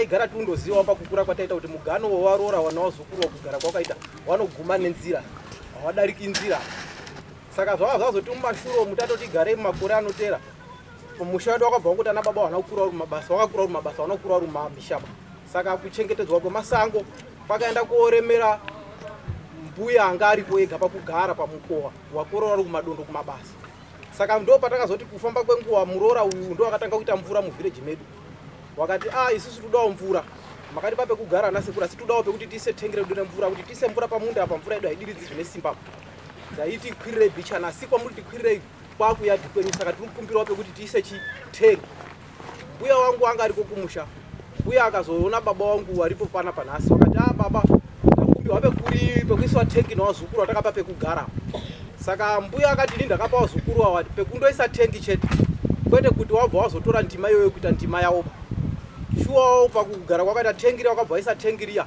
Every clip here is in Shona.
Igara tundoziva pakukura kwataita kuti mugano wavarora wana wazukuru wakugara kwakaita wanoguma nenzira hawadariki nzira. Saka zvava zvazoti mumashure mutatoti garei mumakore anotera mushando wakabva kuti ana baba wanokura uri mabasa wakakura uri mabasa wanokura uri mabishapa. Saka kuchengetedzwa kwemasango kwakaenda kuoremera mbuya anga aripo ega pakugara pamukowa wakorora uri kumadondo kumabasa. Saka ndo patakazoti kufamba kwenguva muroora uyu ndo akatanga kuita mvura muvhireji medu. Wakati isusu todawo mvura makati pape kugara nasekura situdawo pekuti tise tengere kudone mvura kuti tise mvura pamunda apa mvura yedu haidiridzi zvine simba zaiti kwirire bicha nasikwa muri tikwirire kwakuyadhi kwenyu. Saka tiri kukumbirawo pekuti tise chitengi. Mbuya wangu anga ariko kumusha mbuya akazoona baba wangu waripo pana panhasi wakati baba ndakumbiwa pekuri pekuiswa tengi nawazukuru watakapa pekugara. Saka mbuya akati ini ndakapa wazukuru awa pekundoisa tengi chete kwete kuti wabva wazotora ndima iyoyo kuita ndima yawo. Shuwa pakugara kwakaita tengiri wakabva isa tengiriya.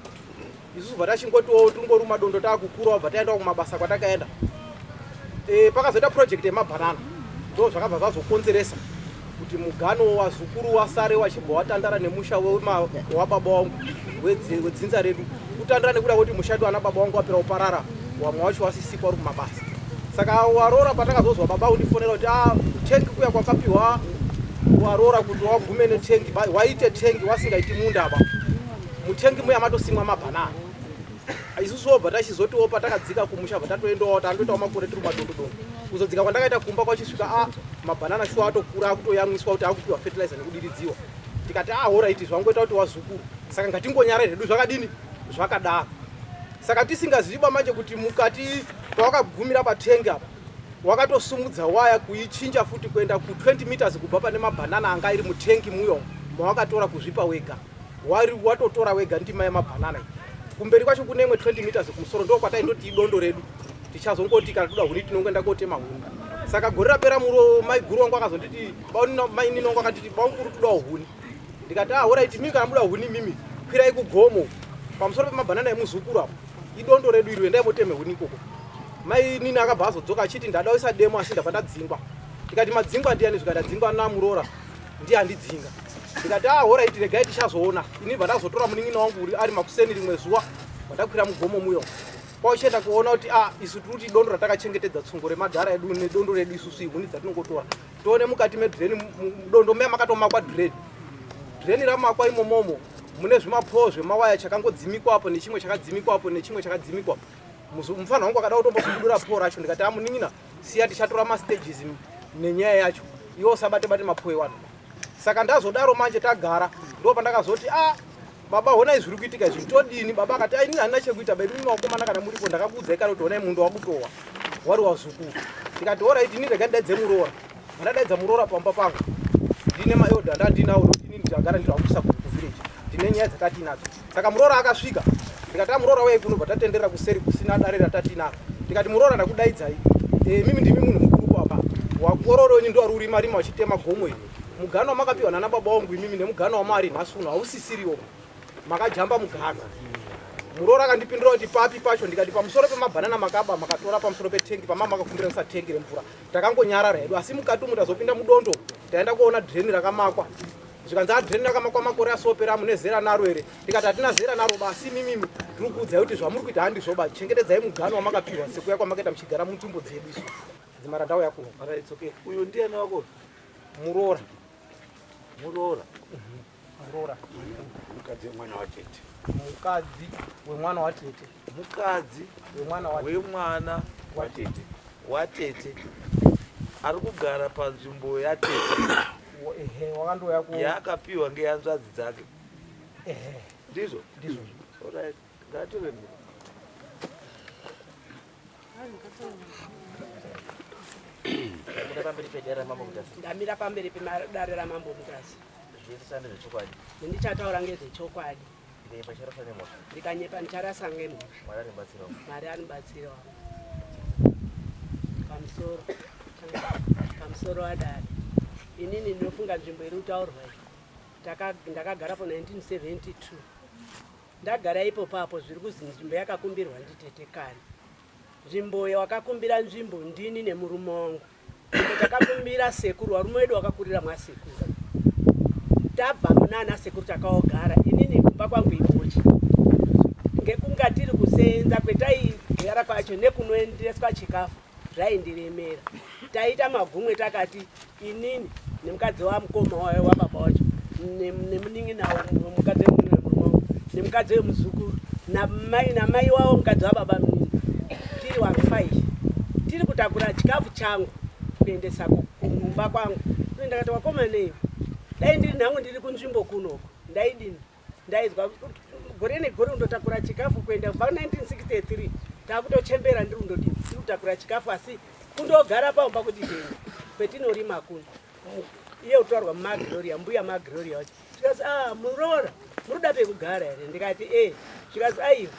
Isusu vatachingotiwo tungori madondo taakukura wabva taenda kumabasa kwatakaenda. Pakazoita project yemabhanana ndo zvakabva zvazokonzeresa kuti mugano wazukuru wasare wachibva watandara nemusha wababa wangu wedzinza redu kutandara nekuda kuti mushando ana baba wangu wapera uparara wamwe wacho wasisikwa uri kumabasa. Saka warora patakazozwa baba undifonera kuti tengi kuya kwakapiwa warora kuti wagume netengi waite tengi wasingaiti munda apa mutengi muya matosimwa mabhanana. Isusu wobva tachizotiwo patakadzika kumusha bva tatoendawo tandoitawo makore tiri madondodondo kuzodzika kwandakaita kumba kwachisvika mabhanana shuwa atokura akutoyamwiswa kuti akupiwa fertilizer nekudiridziwa. Tikati alright zvangoita kuti wazukuru saka ngatingonyara hedu zvakadini zvakadaro. Saka tisingaziva manje kuti mukati pawakagumira patengi apa wakatosumudza waya kuichinja futi kuenda ku20 meters kubva pane mabhanana anga iri mutengi muyo mawakatora kuzvipa wega wari watotora wega ndima yemabhanana. Kumberi kwacho kune imwe 20 meters kumusoro ndo kwataindoti idondo redu tichazongoti kana toda huni tinongoenda kotema huni. Saka gore rapera muro mai guru wangu akazonditi mai nini wangu akatiti baunguru todawo huni. Ndikati alright mimi kana muda huni mimi kwirai kugomo pamusoro pemabhanana emuzukuru apo idondo redu iri endai moteme huni ikoko. Mai nini akabva azodzoka achiti ndadawoisa demo asi ndabva ndadzingwa. Ndikati madzingwa ndiani zvikadadzingwa namuroora ndiye andidzinga. Ndikati alright regai tichazoona ini bva ndazotora munin'ina wangu uri ari makuseni rimwe zuva vandakwira mugomo muyo kwaochenda kuona kuti isu tiri kuti dondo ratakachengetedza tsungo remadhara edu nedondo redu isusu ihuni dzatinongotora tione mukati medhireni mudondo meya makatomakwa dhireni ramakwa imomomo mune zvimapowo zvemawaya chakangodzimikwa apo nechimwe chakadzimikwa apo nechimwe chakadzimikwa. Mufana wangu akada kutombosudura powo racho ndikati munin'ina siya tichatora mastages nenyaya yacho iwo sabate mapowe wano. Saka ndazodaro manje tagara ndo pandakazoti baba hona izviri kuitika izvi todini. Baba akati ini handina chekuita bedu mimi wakomana kana muripo ndakakudza ikano kuti honai mundo wakutowa wari wazukuru. Ndikati alright ini rega ndidaidze muroora. Ndadaidza muroora pamba pangu ndine mayodha ndandinawo nokuti ini ndagara ndiri wakusa kuvillage ndine nyaya dzatati nadzo. Saka muroora akasvika ndikati muroora wei kunobva tatenderera kuseri kusina dare ratati naro. Ndikati muroora ndakudaidzai mimi ndimi munhu mukuru apa wakororoni ndo ari urima wachitema gomo ini mugano makapiwa nana baba wangu imimi nemugano wamari nhasi uno hausisiriwo makajamba mugano. Muroora akandipindura kuti papi pacho ndikati pamusoro pemabhanana makaba makatora pamusoro petengi pamama makakumbira musa tengi remvura takangonyarara hedu asi mukati umu tazopinda mudondo taenda kuona dhireni rakamakwa. Zvikanzi dhireni rakamakwa makore asopera mune zera naro here ndikati hatina zera naro basi mimimi tiri kuudzai kuti zvamuri kuita handizvoba chengetedzai mugano wamakapiwa sekuya kwamakaita muchigara munzvimbo dzedu isu dzimara ndau yakuno. Uyu ndiani wako? Muroora. Muroora. Muroora. Mukadzi wemwana watete. Mukadzi wemwana watete. Mukadzi wemwana watete. Ari kugara panzvimbo yatete. Wakandouya yaakapiwa ngehanzvadzi dzake. Ndizvo? Ndizvo. Alright. Ngatore miro. Ndamira pamberi pedare ramambo mutasi. Ndichataura ngezvechokwadi. Ndikanyepa ndicharasa ngemhosva. Mwari anobatsirawo. Pamusoro wadare. Inini ndinofunga nzvimbo iri kutaurwa ndakagarapo 1972. Ndagara ipo papo zviri kuzi nzvimbo yakakumbirwa nditete kare. Nzvimbo yawakakumbira nzvimbo ndini nemurume wangu. Takakumbira sekuru warume wedu wakakurira mwasekuru. Tabva munana sekuru takaogara. Inini kumba kwangu ibochi ngekunga tiri kusenza kwetaigara kwacho nekunoendeswa chikafu zvaindiremera. Taita magumwe takati inini nemukadzi wamukoma wayo wababa wacho nemunin'ina mukadzi wemurume nemukadzi wemuzukuru namai wavo mukadzi wababa munini tiri 15 tiri kutakura chikafu changu kuendesa kumba kwangu. Ndakati wakomanei dai ndiri nhangu ndiri kunzvimbo kunoko ndaidini ndaizwa gore negore undotakura chikafu kuenda kubva 1963 takutochembera ndiri undodini ndiri kutakura chikafu asi kundogara pamba kuti deni kwetinorima kuno iye utorwa mumagloria mbuya magloria wacho zvikazi muroora muruda pekugara here ndikati zvikazi aiwa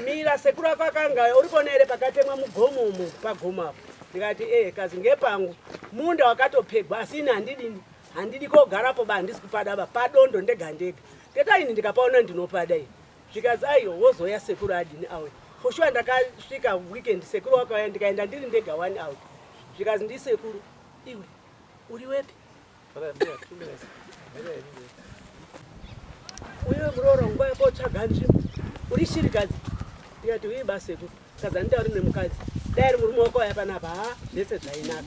mira sekuru ako akanga uri kuona here pakatemwa mugomomo pagomo apo ndikati kazi ngepangu munda wakatopegwa asi ini handidi kogarapo ba handisi kupadaba padondo ndega ndega ndetaini ndikapaona ndinopada ini zvikazi aiwa wozoya sekuru adini awe foshua ndakasvika weekend sekuru wakauya ndikaenda ndiri ndega 1 out zvikazi ndisekuru iwe uri wepi uye muroora nguva yapotsvaga nzvimbo uri shirikadzi ndikati uye basekuru kazi anditauri nemukadzi dai ari murume wako waya panapa zvese zvainaka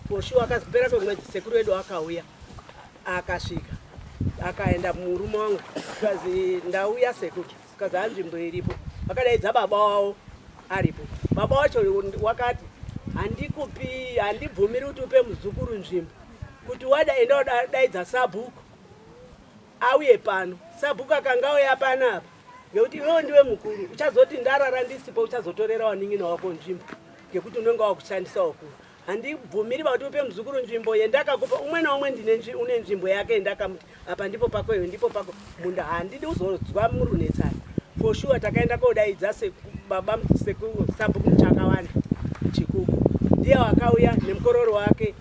foshua akazopera kwemwedzi sekuru wedu akauya akasvika akaenda murume wangu kazi ndauya sekuru kazi hanzvimbo iripo vakadaidza baba wavo aripo. Baba wacho wakati handibvumiri kuti upe muzukuru nzvimbo kuti wadaenda wadaidza sabhuku auye pano. Sabhuku akanga auya panapa ngekuti iwewe ndiwe mukuru uchazoti ndarara ndisipo uchazotorera wanin'ina wako nzvimbo ngekuti unenge wakushandisa ukuru. Handibvumiri kuti upe muzukuru nzvimbo yendakakupa umwe naumwe une nzvimbo yake yendakamuti apa ndipo pako iwe ndipo pako munda handidi uzozwa murunetsana. For sure takaenda kodaidza baba sekuru sabhuku muchakawanda chikuku ndiye wakauya nemukororo wake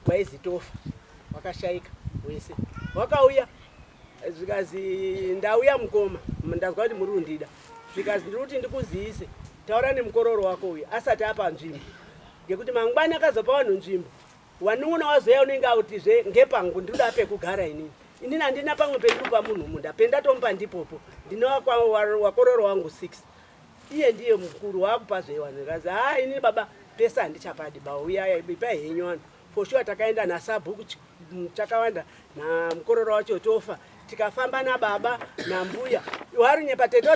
waizitofa wakashaika wese wakauya zvikazi ndauya mukoma ndazwa kuti muri kundida zvikazi ndiri kuti ndikuziise taura nemukororo wako uyu asati apa nzvimbo ngekuti mangwani akazopa vanhu nzvimbo wanun'una wazoya unenge autizve ngepangu ndinoda pekugara inini handina pamwe pendikupa munhu munda pendatomupa ndipopo ndine wakororo wangu 6 iye ndiye mukuru wakupa zveiwanikazi ini baba pesa handichapadi bauya ipai henyu wanu for sure takaenda nasabhuku chakawanda namukororo wacho tofa tikafamba nababa nambuya warunyepa tete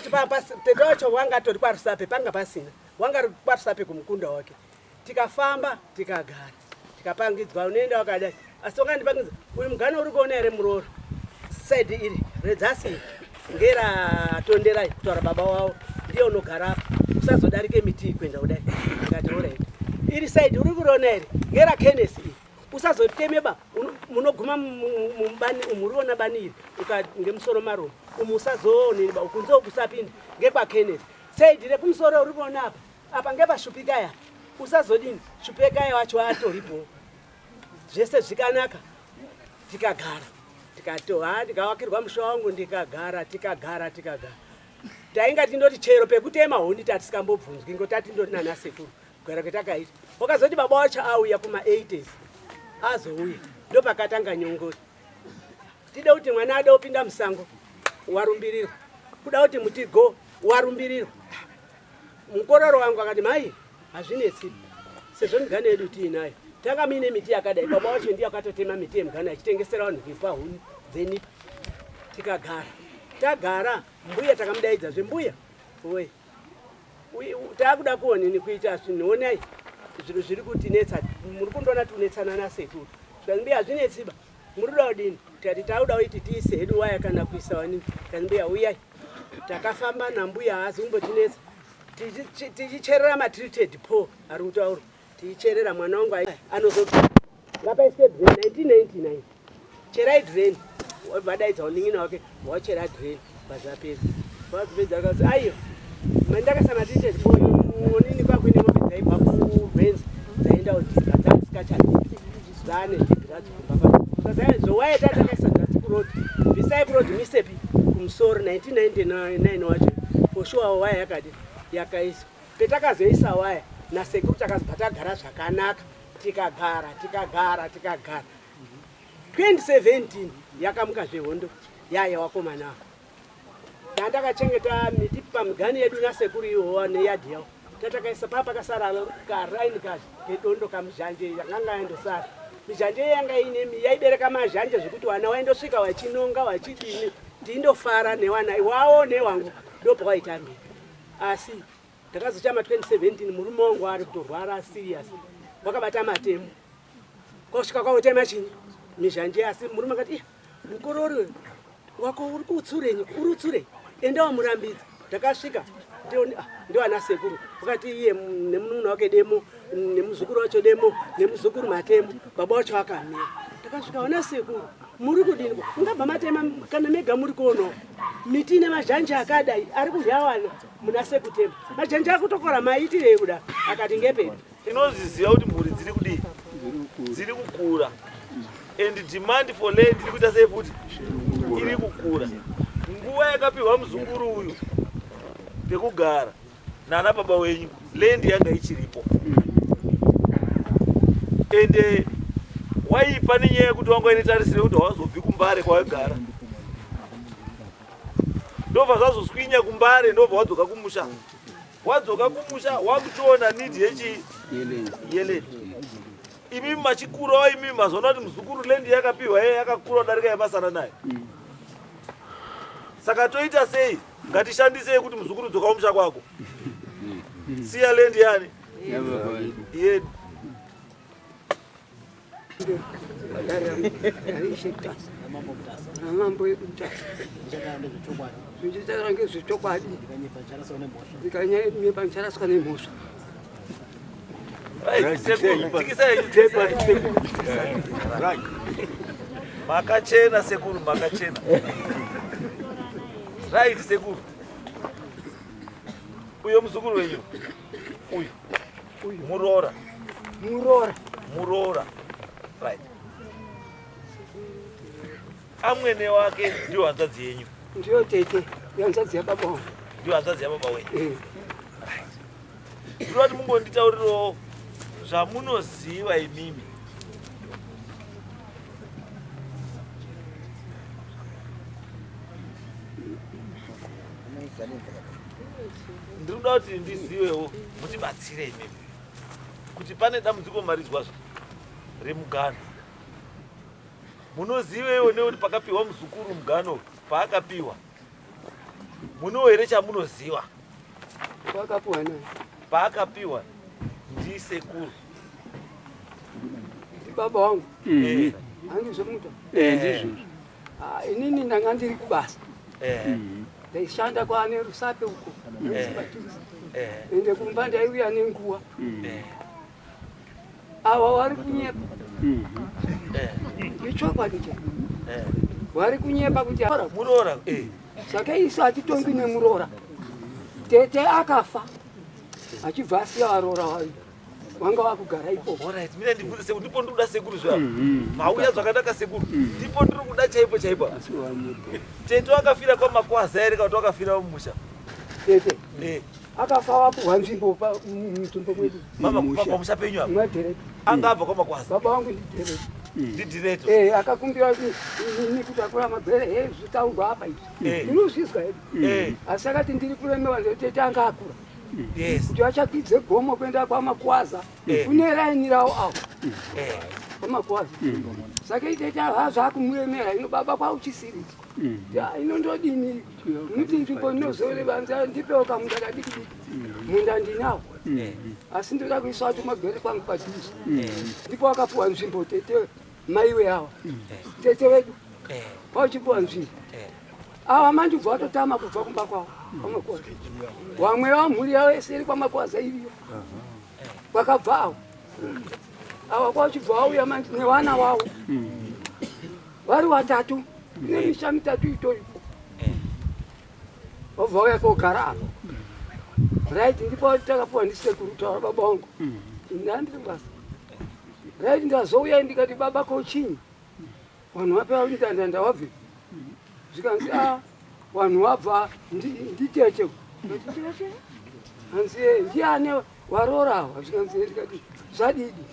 wacho wanga tori kwarusape panga pasina wanga kwarusape kumukunda wake tikafamba tikagara tikapangidzwa unoenda wakadai asi wakandipangidza uyu mugana uri kuona here murooro saidi iri redzasi ngeratonderai kutaura baba wavo ndiye unogara usazodarike miti kuenda kudai ndikati orit iri saidi uri kuriona here ngerakenesi iri usazotemeba munoguma muriona bani iri ngemusoro maromo umu usazooneniba ukunzo kusapinda ngekwakenesi saidi rekumusoro uri kuona apa ngepashupikaya usazodini shupekaya wacho atoripo zvese zvikanaka tikagara tikawakirwa musha wangu tikagara tainga tindoti chero pekutema huni tatisingambobvunzwi ngo tatindoti nana sekuru kugara kwetakaita wakazoti baba wacho auya kuma80s azouya ndo pakatanga nyongori tide kuti mwana ade kupinda musango warumbirirwa kuda kuti muti go warumbirirwa mukororo wangu akati mai hazvinetsi sezvo migana yedu tiinayo tanga mine miti yakadai baba wacho ndiye akatotema miti yemugana achitengesera vanhu vepahuni dzenipa tagara mbuya takamudaidza zvembuya we takuda kuonini kuita zvinonai zviro zviri kutinetsa muri kundoona tunetsana nasekuru zvanimbuya hazvinetsiba muruda kudini tikati tauda kuti tiise hedu waya kana kuisa wanini kanimbuya uyai takafamba nambuya haazi kumbotinetsa tichicherera matreated poor ari kutaura tichicherera mwana wangu anozopfa ngapaiswe drain 1999 cherai drain vadaidza uning'ina wake wachera drain pazvapedza vazopedza akazi aiyo mandakasana treated poor onini kwakuine mombe dzaibva kurwenzi dzaenda kudhiga dzatisikachadii zvane dhigrazi kumba kwazai zvowaita takaisa dzasikurodi visai kurodi misepi kumusoro 1999 wacho for sure waya yakadi yakaiswa petakazoisa waya nasekuru takazobva tagara zvakanaka tikagara 2017 yakamuka zvehondo yaya wakomana ndakachengeta miti pamigani yedu nasekuru iwowa neyadhi yawo tatakaisa pakasara karaini kedondo kamuzhanje yakanga yandosara. Mizhanje yanga yaibereka mazhanje zvekuti vana vaindosvika vachinonga vachidini ndindofara nevana iwawo newangu ndopawaitambi. Asi ndakazochama 2017 murume wangu ari kutorwara serious wakabata matemo kosvika kwautema chini mizhanje. Asi murume akati mukorori wako uri kutsurei urutsure enda wamurambidza. Ndakasvika ndio ana sekuru wakati iye nemunun'una wake demo nemuzukuru wacho demo nemuzukuru matemo baba wacho akamira. Ndakasvika ana sekuru muri kudini ungabva matema kana mega muri kuono miti nemazhanje akadai ari kudyawana muna sekutema mazhanje akutokora maitirei kuda. Akati ngepepi Tinoziziva kuti mhuri dziri kudii dziri kukura and demand for land iri kuita sei futi iri kukura. Nguva yakapihwa muzukuru uyu pekugara nana baba wenyu land yanga ichiripo ende waipa nenyaya yekuti wanga inotarisire kuti hawazobvi kuMbare kwawagara ndobva zvazoswinya kuMbare ndobva wadzoka kumusha. Wadzoka kumusha wakutoona nidhi yeland. Imi machikurawo imi mazoona kuti muzukuru land yakapihwa yeye yakakura kudarika yamasara nayo. Saka toita sei ngatishandisei kuti muzukuru dzoka kumusha kwako siya land yani yedu. Mambo ekuta zvichitaura ngezvechokwadi zikanyepa ncharaswa nemhosva Makachena sekuru makachena. Right sekuru. Uyo muzukuru wenyu uyu murora right. Amwene wake ndio hanzadzi yenyu. ndiyo tete yanzadzi yababa wangu. Ndio hanzadzi yababa wenyu. Ndinoti mungonditaurirawo zvamunoziva imimi. Ndinoda kuti ndizivewo mutibatsire imimi kuti pane dambudziko marizwazvo remugano. Munozivewo nekuti pakapiwa muzukuru mugano paakapiwa munowo here chamunoziva Pakapiwa nani? paakapiwa ndisekuru Baba wangu handizomuta inini ndanga ndiri kubasa ndaishanda kwaane Rusape uko ende kumba ndaiuya nenguva ava vari kunyepa ichokwadi cha vari kunyepa kuti murora saka isu hatitongi nemurora. Tete akafa achibva asiya varora vayo wanga wakugara ipopo. Alright, mina ndibvunze sekuru ndipo ndikuda sekuru zvavo mauya zvakanaka sekuru ndipo ndiri kuda chaipo chaipo. Tete wakafira kwaMakwaza here kana kuti wakafira mumusha? Tete akafa wapuhwa nzvimbo mutumbo mwedu pamusha penyu apo mwadherepi. anga abva kwaMakwaza. Baba wangu ndidherepi. Ndidireto akakumbira ini kuti akura magwere zvitaurwa apa izvi ndinozvizwa hedu asi akati ndiri kuremewa ndetete anga akura kuti achakwidze gomo kuenda kwaMakwaza kune raini rawo avo kwaMakwaza. Saka itete zvaakumuremera ino baba kwauchisiriti inondodini muti nzvimbo ndinozorevanza ndipewo kamunda kadikidiki munda ndinawo asi ndoda kuisa kuti magwere kwangu padhuze ndipo akapuwa nzvimbo tete maiwe ava tete wedu pauchipuwa nzvimbo ava mandibva watotama kubva kumba kwavo kwaMakwaza. Wamwe wamhuri yavo yese iri kwaMakwaza iriyo kwakabva avo ava kwauchibva wauya nevana wavo vari vatatu nemisha mitatu itoripo wabva wauya kogara apa right. Ndipo takapuwa ndisekuru taura baba wangu ndandiri basa right. Ndazouya ndikati baba kochinyi vanhu vapewa ndandanda wabve zvikanzi vanhu wabva nditete hanzi ndiane warorahwa zvikanzi ndikati zvadidi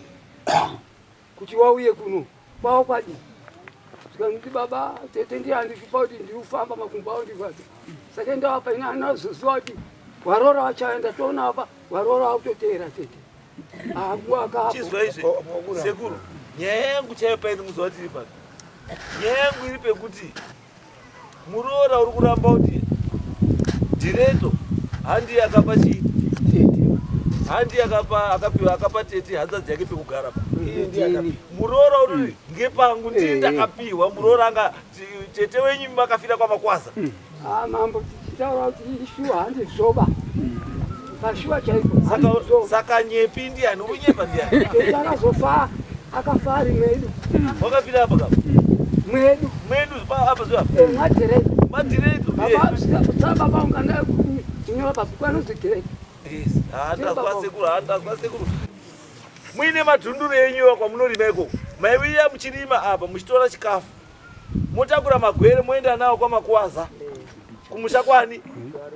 kuti wauye kuno kwavo kwadi zvikanzi baba tete ndihandizvipa kuti ndiri kufamba makumbo avo ndirwadza saka enda apa ina anozoziva kuti warora wachaenda toona apa warora wakutoteera tete chizwa izve sekuru nyaya yangu chaiyo paini muzuva tiri pano nyaya yangu iri pekuti muroora uri kuramba kuti dhireto handi akapa chii handi akapa tete hanzadzi yake pekugara pa muroora uri ngepangu ndii ndakapiwa muroora anga tete wenyu makafira kwamakwaza mambo tichitaura kuti ishuwa handi zoba pashuwa chaipo saka nyepi ndiani unyepa ndiani tete akazofa akafa ari mwedu wakafira apa kapa mwedu apa zviapa madhireto madhireto baba unganda kunyora pabhuku anonzi dhireto handazwa sekuru muine madhunduru enyuwa kwamunorima iko maiuya muchirima apa muchitora chikafu motakura magwere moenda nawo kwamakuwaza kumusha kwani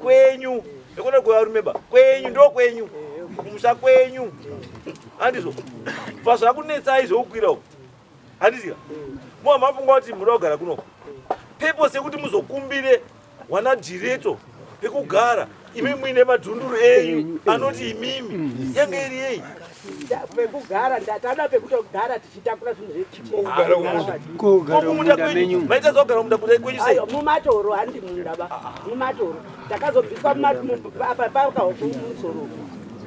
kwenyu ekona kuvarumeba kwenyu ndo kwenyu kumusha kwenyu handizvo pazvakunetsai zvoukwira uku handizika moa mafunga kuti muri kugara kunoko pepo sekuti muzokumbire wana dhireto pekugara imi muine madhunduru enyu anoti imimi yange iri yei pekugara ndatada pekutogara tichitakura zvinhu maita zvaugara munda kudai kwenyu sei mumatoro handi munda ba mumatoro takazobviswa apa pakahokumusoro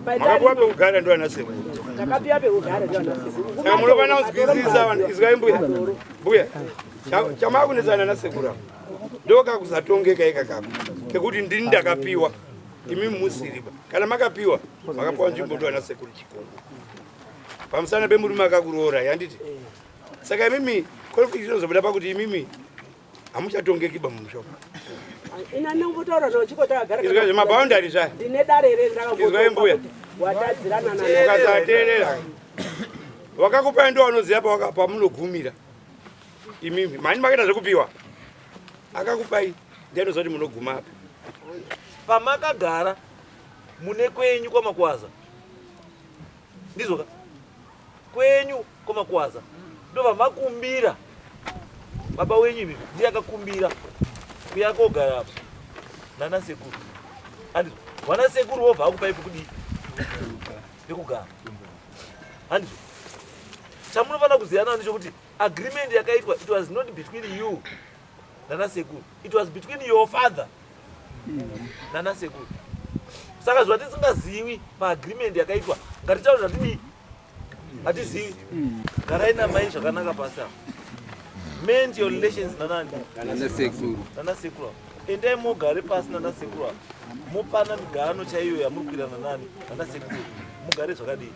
makapiwa pekugara ndo ana sekuru takapiwa pekugara ndo ana sekuru saka munofana kuzwisisa izwai mbuya chamakunetsana na sekuru ndokakuzatongeka ikakako kekuti ndini ndakapiwa imi musiriba kana makapiwa makapiwa nzvimbo ndo ana sekuru chikongo pamusana pemurume akakuroora yanditi saka imimi conflict inozobuda pakuti imimi hamuchatongekiba mumusha ina ndingotaura nochiko takagara izwa maboundary zvaya ndine dare izwai mbuya watadzirana ukasateerera wakakupai ndo wanoziva pamunogumira imimi mani makaita zvekupiwa akakupai ndianoziva kuti munoguma apa pamakagara mune kwenyu kwamakwaza ndizvoka kwenyu kwamakwaza ndo vamakumbira baba wenyu imi ndiye akakumbira kuya kogara apa nana sekuru handizvo vana sekuru vobva akupai pekudii pekugara handizvo chamunofanira kuziyanawo ndechekuti agreement yakaitwa it was not between you nana sekuru it was between your father nana sekuru saka zvatisingazivi paagreement yakaitwa ngatitaure zvatidii hatizivi garai namai zvakanaka pasi apa mend your relations nanani nana sekuru endai mogare pasi nana sekuru apa mopana migano chaiyo yamuri kuirana nani nana sekuru mugare zvakadii